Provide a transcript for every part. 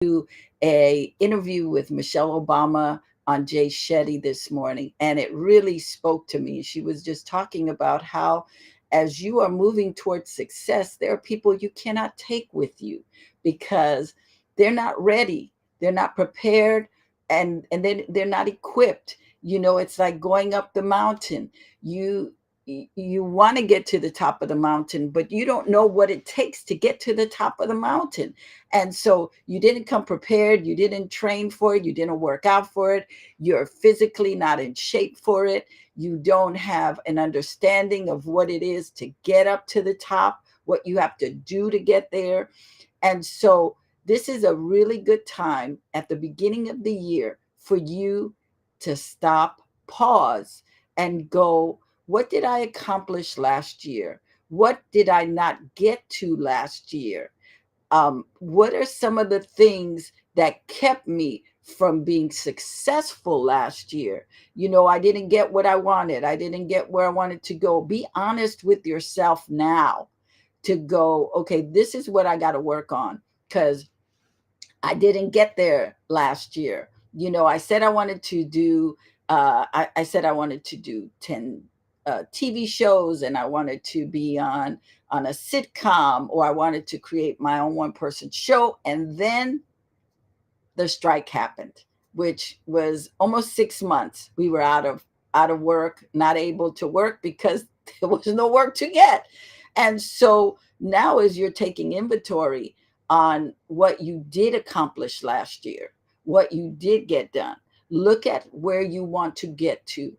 to a interview with Michelle Obama on J-Shetty this morning, and it really spoke to me. She was just talking about how, as you are moving towards success, there are people you cannot take with you because they're not ready, they're not prepared, and they're not equipped. It's like going up the mountain. You you want to get to the top of the mountain, but you don't know what it takes to get to the top of the mountain. And so you didn't come prepared, you didn't train for it, you didn't work out for it, you're physically not in shape for it, you don't have an understanding of what it is to get up to the top, what you have to do to get there. And so this is a really good time at the beginning of the year for you to stop, pause, and go, what did I accomplish last year? What did I not get to last year? What are some of the things that kept me from being successful last year? I didn't get what I wanted. I didn't get where I wanted to go. Be honest with yourself now to go, okay, this is what I got to work on because I didn't get there last year. I said I wanted to do, I said I wanted to do 10 TV shows, and I wanted to be on a sitcom, or I wanted to create my own one person show. And then the strike happened, which was almost 6 months. We were out of work, not able to work because there was no work to get. And so now, as you're taking inventory on what you did accomplish last year, what you did get done, look at where you want to get to.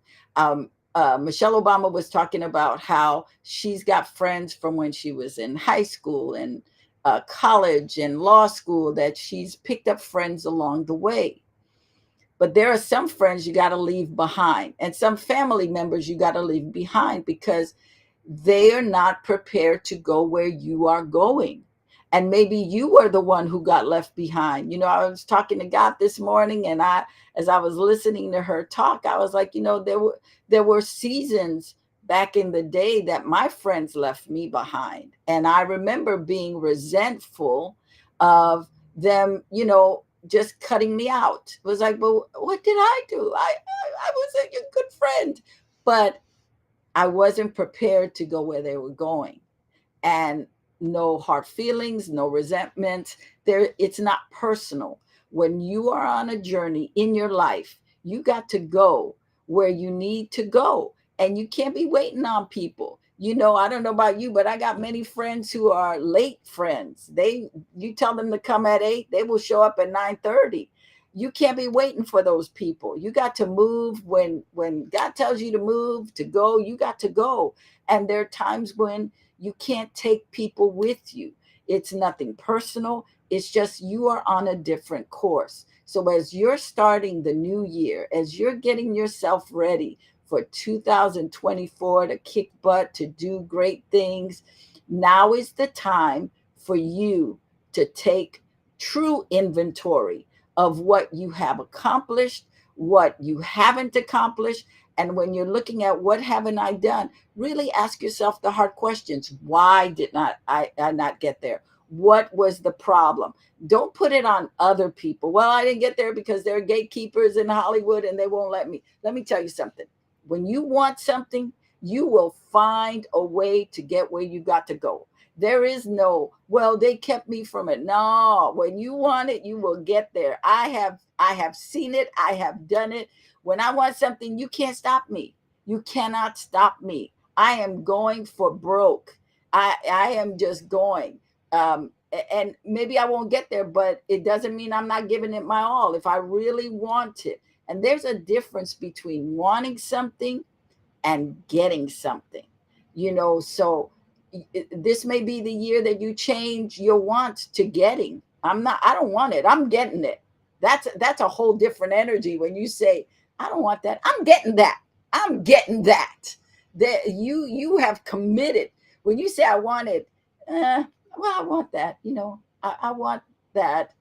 Michelle Obama was talking about how she's got friends from when she was in high school and college and law school, that she's picked up friends along the way. But there are some friends you got to leave behind, and some family members you got to leave behind because they are not prepared to go where you are going. And maybe you were the one who got left behind. I was talking to God this morning, and as I was listening to her talk, I was like, there were seasons back in the day that my friends left me behind. And I remember being resentful of them, just cutting me out. It was like, well, what did I do? I was a good friend, but I wasn't prepared to go where they were going. And no hard feelings, no resentments. It's not personal. When you are on a journey in your life, you got to go where you need to go. And you can't be waiting on people. I don't know about you, but I got many friends who are late friends. You tell them to come at 8, they will show up at 9:30. You can't be waiting for those people. You got to move when God tells you to move, to go, you got to go. And there are times when you can't take people with you. It's nothing personal. It's just you are on a different course. So as you're starting the new year, as you're getting yourself ready for 2024 to kick butt, to do great things, now is the time for you to take true inventory of what you have accomplished, what you haven't accomplished. And when you're looking at what haven't I done, really ask yourself the hard questions. Why did not I not get there? What was the problem? Don't put it on other people. Well, I didn't get there because there are gatekeepers in Hollywood and they won't let me. Let me tell you something. When you want something, you will find a way to get where you got to go. There is no, well, they kept me from it. No, when you want it, you will get there. I have seen it. I have done it. When I want something, you can't stop me. You cannot stop me. I am going for broke. I am just going. And maybe I won't get there, but it doesn't mean I'm not giving it my all if I really want it. And there's a difference between wanting something and getting something. So this may be the year that you change your wants to getting. I don't want it. I'm getting it. That's a whole different energy when you say, I don't want that. I'm getting that. I'm getting that. That you have committed. When you say I want it, well, I want that. I want that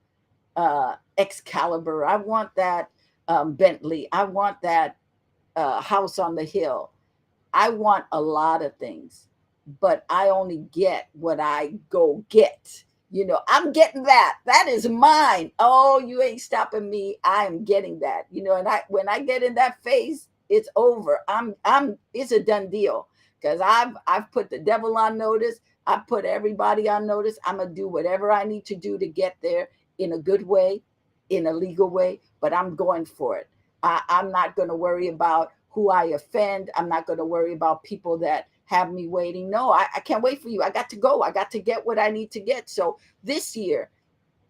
Excalibur. I want that Bentley. I want that house on the hill. I want a lot of things, but I only get what I go get. I'm getting that. That is mine. Oh, you ain't stopping me. I am getting that. And when I get in that phase, it's over. It's a done deal. Because I've put the devil on notice. I've put everybody on notice. I'm gonna do whatever I need to do to get there in a good way, in a legal way, but I'm going for it. I'm not gonna worry about who I offend. I'm not gonna worry about people that have me waiting. No, I can't wait for you. I got to go. I got to get what I need to get. So this year,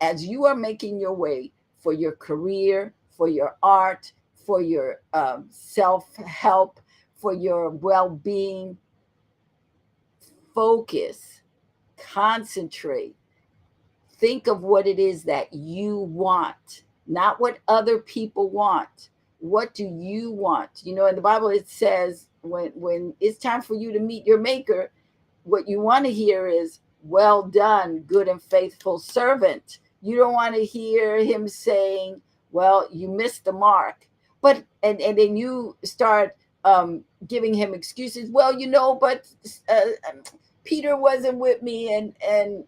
as you are making your way for your career, for your art, for your self help, for your well being, focus, concentrate, think of what it is that you want, not what other people want. What do you want? In the Bible, it says when it's time for you to meet your maker, what you want to hear is, well done, good and faithful servant. You don't want to hear him saying, well, you missed the mark. But and then you start giving him excuses. Well, but Peter wasn't with me, and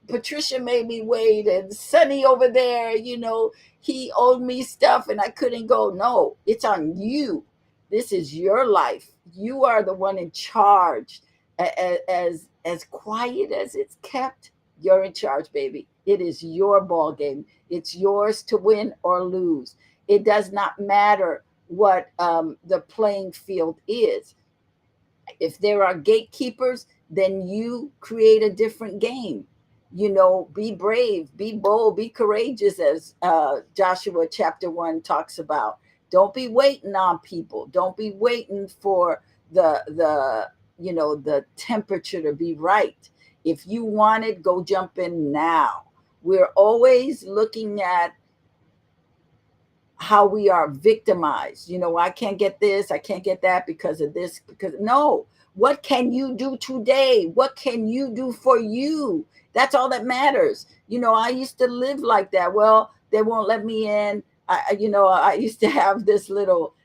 Patricia made me wait, and Sonny over there, he owed me stuff and I couldn't go. No, it's on you. This is your life. You are the one in charge. As quiet as it's kept, you're in charge, baby. It is your ball game. It's yours to win or lose. It does not matter what the playing field is. If there are gatekeepers, then you create a different game. Be brave, be bold, be courageous, as Joshua chapter 1 talks about. Don't be waiting on people. Don't be waiting for the temperature to be right. If you want it, go jump in now. We're always looking at how we are victimized. I can't get this, I can't get that because of this, because no, what can you do today? What can you do for you? That's all that matters. I used to live like that. Well, they won't let me in. I used to have this little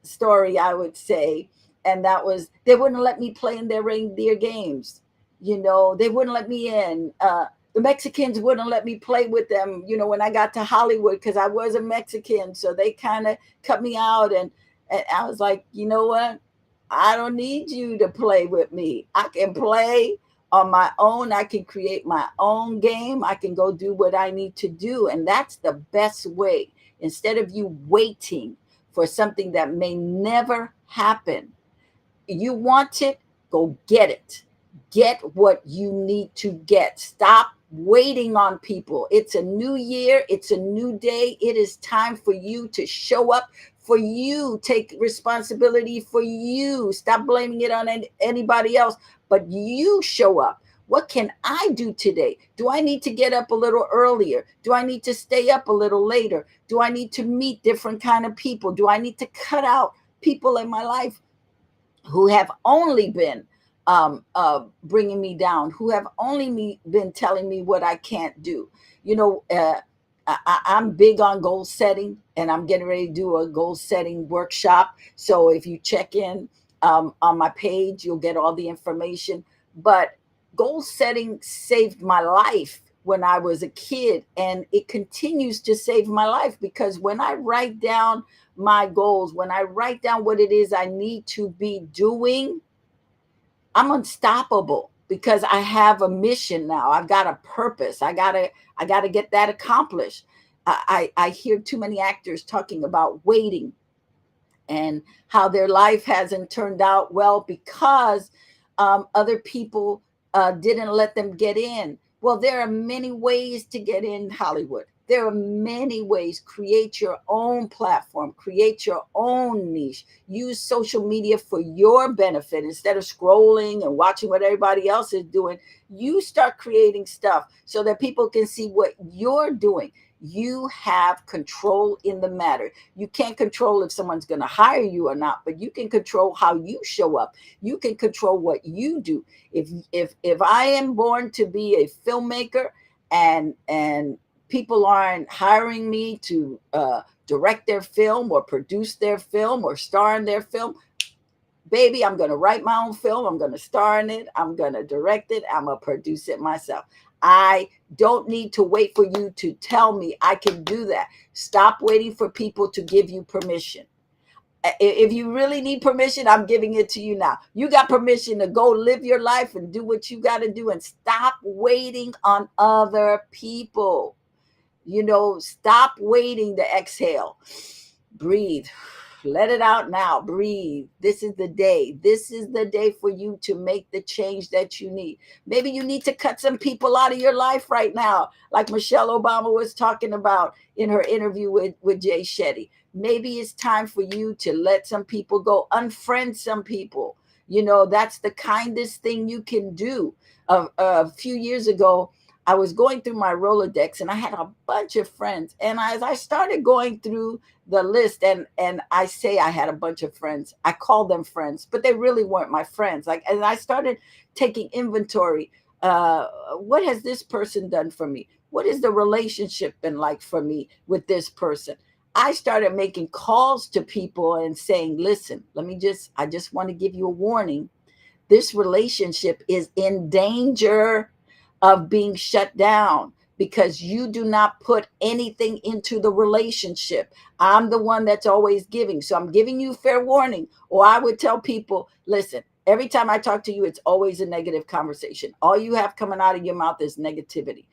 story, I would say, and that was, they wouldn't let me play in their reindeer games. They wouldn't let me in. The Mexicans wouldn't let me play with them, when I got to Hollywood, because I was a Mexican. So they kind of cut me out. And I was like, you know what? I don't need you to play with me. I can play on my own. I can create my own game. I can go do what I need to do. And that's the best way. Instead of you waiting for something that may never happen, you want it, go get it. Get what you need to get. Stop waiting on people. It's a new year. It's a new day. It is time for you to show up, for you. Take responsibility for you. Stop blaming it on anybody else, but you show up. What can I do today? Do I need to get up a little earlier? Do I need to stay up a little later? Do I need to meet different kind of people? Do I need to cut out people in my life who have only been bringing me down, who have only been telling me what I can't do? I'm big on goal setting, and I'm getting ready to do a goal setting workshop. So if you check in on my page, you'll get all the information. But goal setting saved my life when I was a kid, and it continues to save my life, because when I write down my goals, when I write down what it is I need to be doing, I'm unstoppable, because I have a mission now. I've got a purpose. I gotta get that accomplished. I hear too many actors talking about waiting and how their life hasn't turned out well because other people didn't let them get in. Well, there are many ways to get in Hollywood. There are many ways. Create your own platform, create your own niche, use social media for your benefit. Instead of scrolling and watching what everybody else is doing, you start creating stuff so that people can see what you're doing. You have control in the matter. You can't control if someone's going to hire you or not, but you can control how you show up. You can control what you do. If I am born to be a filmmaker, and people aren't hiring me to direct their film or produce their film or star in their film, baby, I'm going to write my own film. I'm going to star in it. I'm going to direct it. I'm going to produce it myself. I don't need to wait for you to tell me I can do that. Stop waiting for people to give you permission. If you really need permission, I'm giving it to you now. You got permission to go live your life and do what you got to do, and stop waiting on other people. Stop waiting to exhale. Breathe. Let it out now. Breathe. This is the day. This is the day for you to make the change that you need. Maybe you need to cut some people out of your life right now, like Michelle Obama was talking about in her interview with J-Sett. Maybe it's time for you to let some people go, unfriend some people. That's the kindest thing you can do. A few years ago, I was going through my Rolodex and I had a bunch of friends. And as I started going through the list, and I say I had a bunch of friends, I call them friends, but they really weren't my friends. And I started taking inventory. What has this person done for me? What has the relationship been like for me with this person? I started making calls to people and saying, listen, I just want to give you a warning. This relationship is in danger of being shut down because you do not put anything into the relationship. I'm the one that's always giving. So I'm giving you fair warning. Or I would tell people, listen, every time I talk to you, it's always a negative conversation. All you have coming out of your mouth is negativity.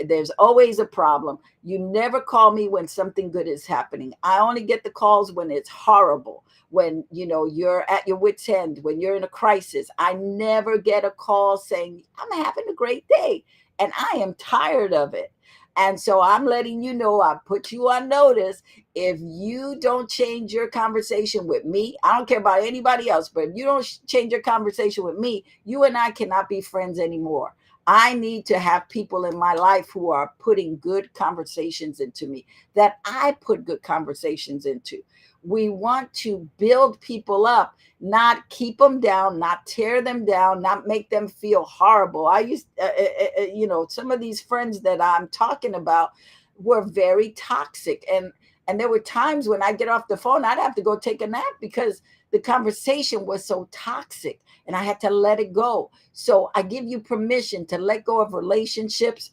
There's always a problem. You never call me when something good is happening. I only get the calls when it's horrible, when you're at your wit's end, when you're in a crisis. I never get a call saying I'm having a great day, and I am tired of it. And so I'm letting you know, I put you on notice. If you don't change your conversation with me, I don't care about anybody else, but if you don't change your conversation with me, you and I cannot be friends anymore. I need to have people in my life who are putting good conversations into me, that I put good conversations into. We want to build people up, not keep them down, not tear them down, not make them feel horrible. I used, some of these friends that I'm talking about were very toxic. And there were times when I get off the phone, I'd have to go take a nap because the conversation was so toxic and I had to let it go. So I give you permission to let go of relationships,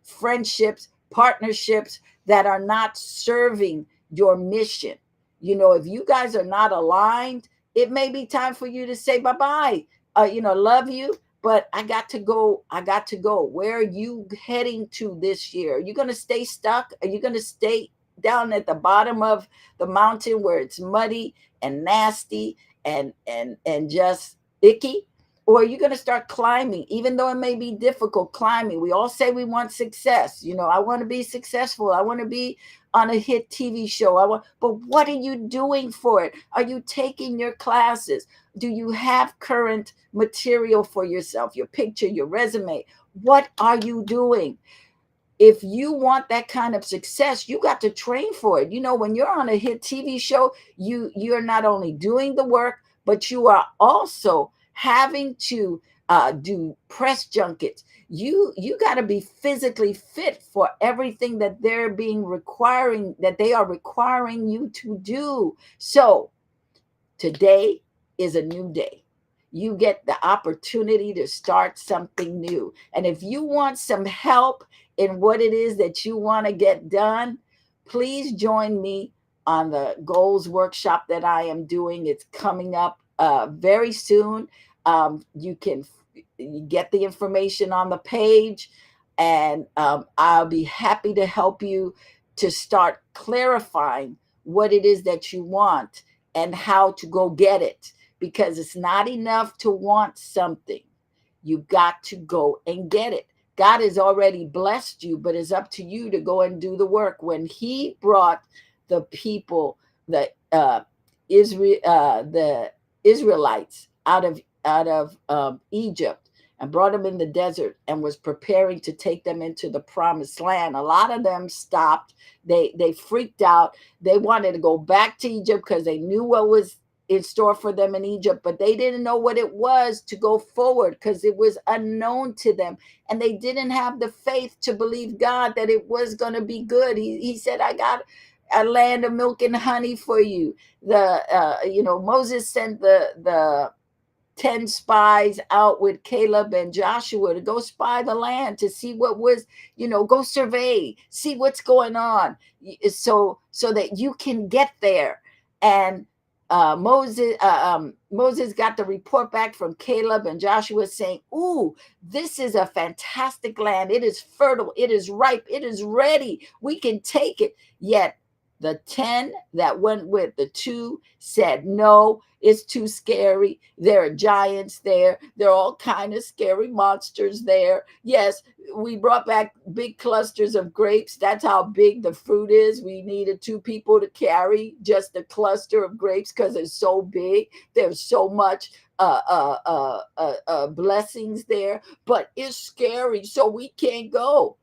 friendships, partnerships that are not serving your mission. If you guys are not aligned, it may be time for you to say bye-bye. Love you, but I got to go. I got to go. Where are you heading to this year? Are you going to stay stuck? Are you going to stay down at the bottom of the mountain where it's muddy and nasty and just icky? Or are you going to start climbing, even though it may be difficult climbing? We all say we want success. I want to be successful. I want to be on a hit TV show. But what are you doing for it? Are you taking your classes? Do you have current material for yourself, your picture, your resume? What are you doing? If you want that kind of success, you got to train for it. When you're on a hit TV show, you're not only doing the work, but you are also having to do press junkets. You got to be physically fit for everything that they are requiring you to do. So today is a new day. You get the opportunity to start something new. And if you want some help in what it is that you want to get done, please join me on the goals workshop that I am doing. It's coming up very soon. You can get the information on the page, and I'll be happy to help you to start clarifying what it is that you want and how to go get it, because it's not enough to want something. You got to go and get it. God has already blessed you, but it's up to you to go and do the work. When he brought the people, the Israelites out of Egypt, and brought them in the desert and was preparing to take them into the promised land, a lot of them stopped. They freaked out. They wanted to go back to Egypt because they knew what was in store for them in Egypt, but they didn't know what it was to go forward because it was unknown to them. And they didn't have the faith to believe God that it was going to be good. He said, I got a land of milk and honey for you. Moses sent the 10 spies out with Caleb and Joshua to go spy the land, to see what was, go survey, see what's going on, so that you can get there. And Moses got the report back from Caleb and Joshua saying, "Ooh, this is a fantastic land. It is fertile. It is ripe. It is ready. We can take it." Yet the 10 that went with the two said, "No, it's too scary. There are giants there. There are all kind of scary monsters there. Yes, we brought back big clusters of grapes. That's how big the fruit is. We needed two people to carry just a cluster of grapes because it's so big. There's so much blessings there, but it's scary, so we can't go."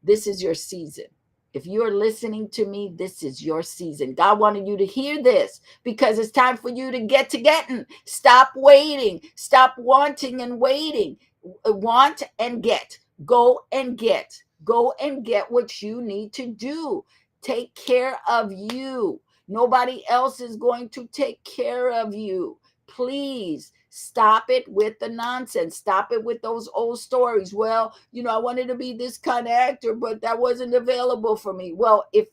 This is your season. If you're listening to me, this is your season. God wanted you to hear this because it's time for you to get to getting. Stop waiting. Stop wanting and waiting. Want and get. Go and get. Go and get what you need to do. Take care of you. Nobody else is going to take care of you. Please stop it with the nonsense. Stop it with those old stories. Well, I wanted to be this kind of actor, but that wasn't available for me. Well, if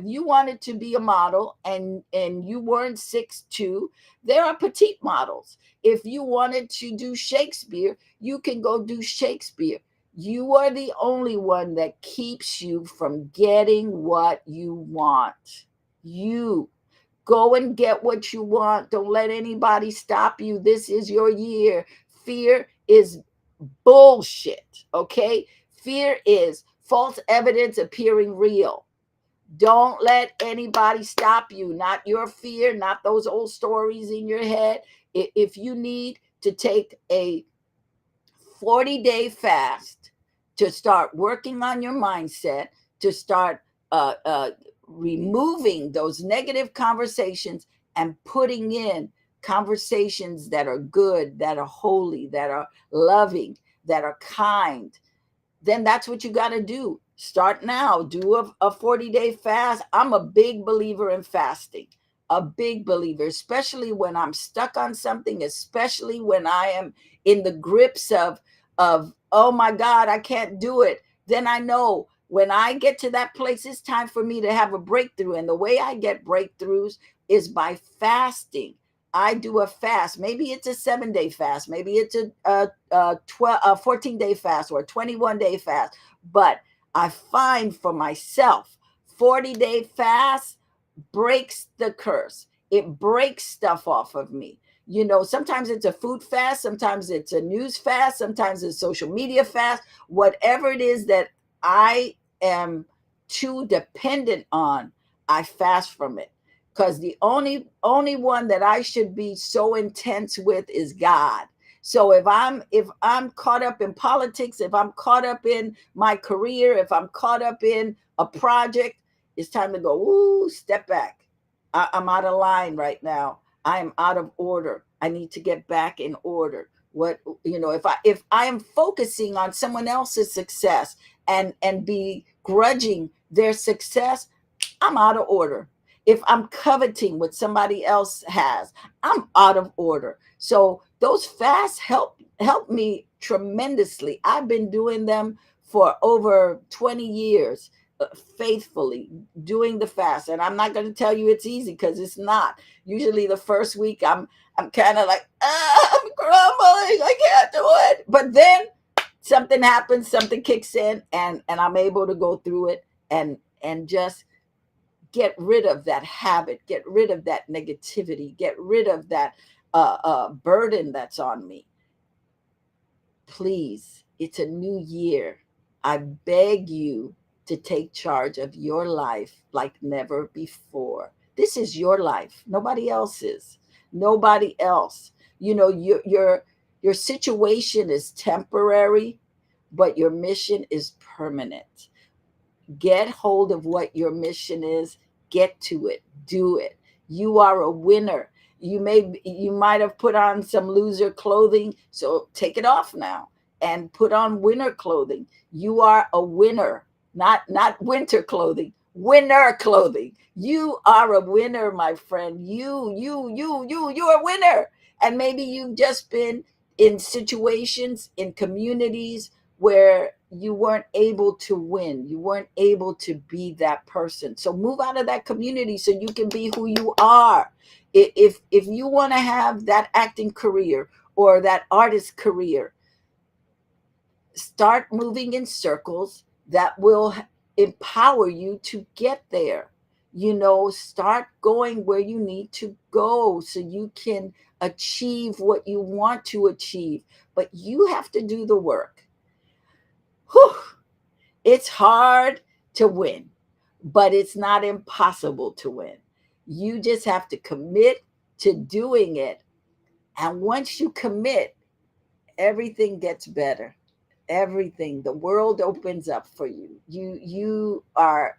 you wanted to be a model and you weren't 6'2", there are petite models. If you wanted to do Shakespeare, you can go do Shakespeare. You are the only one that keeps you from getting what you want. You go and get what you want. Don't let anybody stop you. This is your year. Fear is bullshit, okay? Fear is false evidence appearing real. Don't let anybody stop you. Not your fear, not those old stories in your head. If you need to take a 40-day fast to start working on your mindset, to start uh, uh, removing those negative conversations and putting in conversations that are good, that are holy, that are loving, that are kind, then that's what you got to do. Start now. Do a 40-day fast. I'm a big believer in fasting, a big believer, especially when I'm stuck on something, especially when I am in the grips of oh my God, I can't do it. Then I know when I get to that place, it's time for me to have a breakthrough. And the way I get breakthroughs is by fasting. I do a fast. Maybe it's a 7-day fast. Maybe it's a 14-day fast or a 21-day fast. But I find for myself, 40-day fast breaks the curse. It breaks stuff off of me. Sometimes it's a food fast, sometimes it's a news fast, sometimes it's social media fast. Whatever it is that I am too dependent on, I fast from it. Because the only one that I should be so intense with is God. So if I'm caught up in politics, if I'm caught up in my career, if I'm caught up in a project, it's time to go, ooh, step back. I'm out of line right now. I am out of order. I need to get back in order. If I am focusing on someone else's success and begrudging their success, I'm out of order. If I'm coveting what somebody else has, I'm out of order. So those fasts help me tremendously. I've been doing them for over 20 years, faithfully doing the fast. And I'm not going to tell you it's easy because it's not. Usually the first week I'm kind of like, I'm crumbling. I can't do it. But then something happens, something kicks in, and I'm able to go through it and just get rid of that habit, get rid of that negativity, get rid of that burden that's on me. Please, it's a new year. I beg you to take charge of your life like never before. This is your life, nobody else's. Nobody else. Your situation is temporary, but your mission is permanent. Get hold of what your mission is, get to it, do it. You are a winner. You might have put on some loser clothing, so take it off now and put on winter clothing. You are a winner, not winter clothing, winter clothing. You are a winner, my friend. You're a winner. And maybe you've just been in situations, in communities where you weren't able to win. You weren't able to be that person. So move out of that community so you can be who you are. If you want to have that acting career or that artist career, start moving in circles that will empower you to get there. Start going where you need to go so you can achieve what you want to achieve. But you have to do the work. Whew. It's hard to win, but it's not impossible to win. You just have to commit to doing it. And once you commit, everything gets better. Everything, the world opens up for you. You are,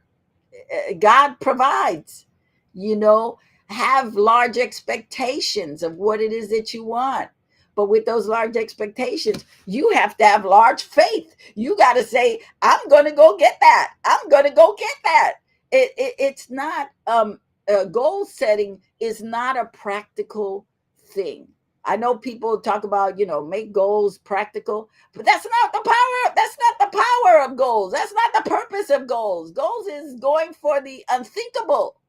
God provides. you know have large expectations of what it is that you want. But with those large expectations, you have to have large faith. You got to say, I'm going to go get that. I'm going to go get that. It's not, goal setting is not a practical thing. I know people talk about, make goals practical, but that's not the power of goals. That's not the purpose of goals. Goals is going for the unthinkable,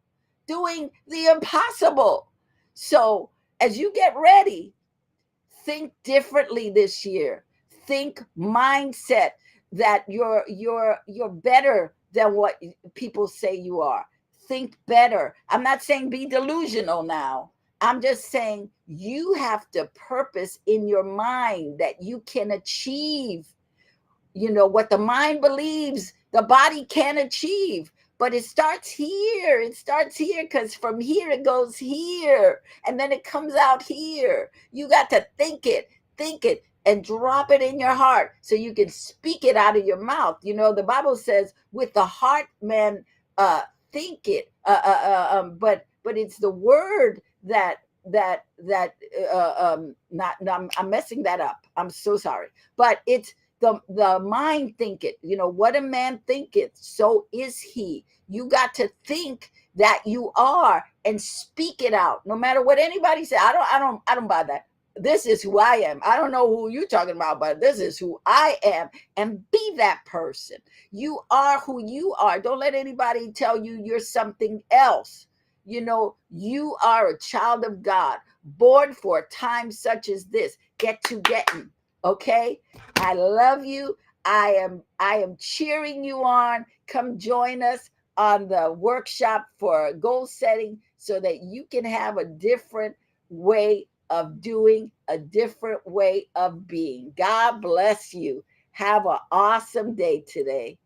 doing the impossible. So as you get ready, think differently this year. Think mindset that you're better than what people say you are. Think better. I'm not saying be delusional now. I'm just saying you have to purpose in your mind that you can achieve. What the mind believes, the body can achieve. But it starts here. It starts here, because from here it goes here, and then it comes out here. You got to think it, and drop it in your heart so you can speak it out of your mouth. The Bible says, with the heart man uh think it, but it's the word that not, I'm messing that up. I'm so sorry. But it's the mind thinketh. What a man thinketh, so is he. You got to think that you are and speak it out, no matter what anybody says. I don't buy that. This is who I am. I don't know who you're talking about, but this is who I am. And be that person. You are who you are. Don't let anybody tell you you're something else. You are a child of God, born for a time such as this. Get to getting. Okay. I love you. I am cheering you on. Come join us on the workshop for goal setting so that you can have a different way of doing, a different way of being. God bless you. Have an awesome day today.